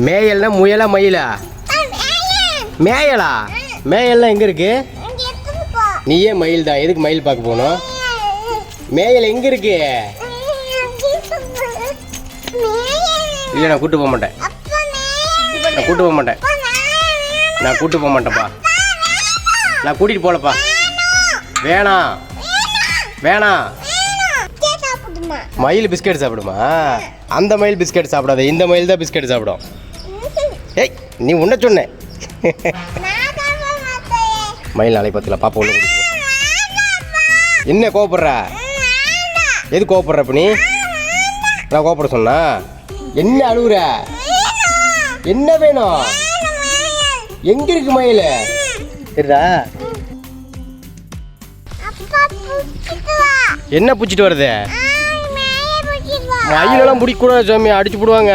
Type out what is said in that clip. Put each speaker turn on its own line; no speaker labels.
மேயல்னா முயலா மயிலா? மேயலா? மேயல்லாம் எங்கே இருக்கு? நீயே மயில் தான். எதுக்கு மயில் பார்க்க போகணும்? மேயல் எங்கே இருக்கு? இல்லை, நான் கூட்டு போக மாட்டேன். நான் கூட்டு போக மாட்டேன். நான் கூட்டு போக மாட்டேன்ப்பா. நான் கூட்டிகிட்டு போகலப்பா. வேணாம் வேணாம். மயில் பிஸ்கட் சாப்பிடுமா? அந்த மயில் பிஸ்கட் சாப்பிடாத, இந்த மயில் தான் பிஸ்கட் சாப்பிடும். ஏய், நீ உன்ன சொன்ன. மயில் நாளைக்கு பார்த்துக்கலாம். பாப்பா உள்ள கூட்டிட்டு போ. என்ன கோவப்படுற? எது கோவப்படுற? இப்ப நீ நான் கோவப்பட சொன்னா என்ன அழுகுற? என்ன வேணும்? எங்க இருக்கு மயில்? சரிடா. என்ன பிடிச்சிட்டு வருது? மயிலெல்லாம் பிடிக்க கூடாது சாமி, அடிச்சு போடுவாங்க.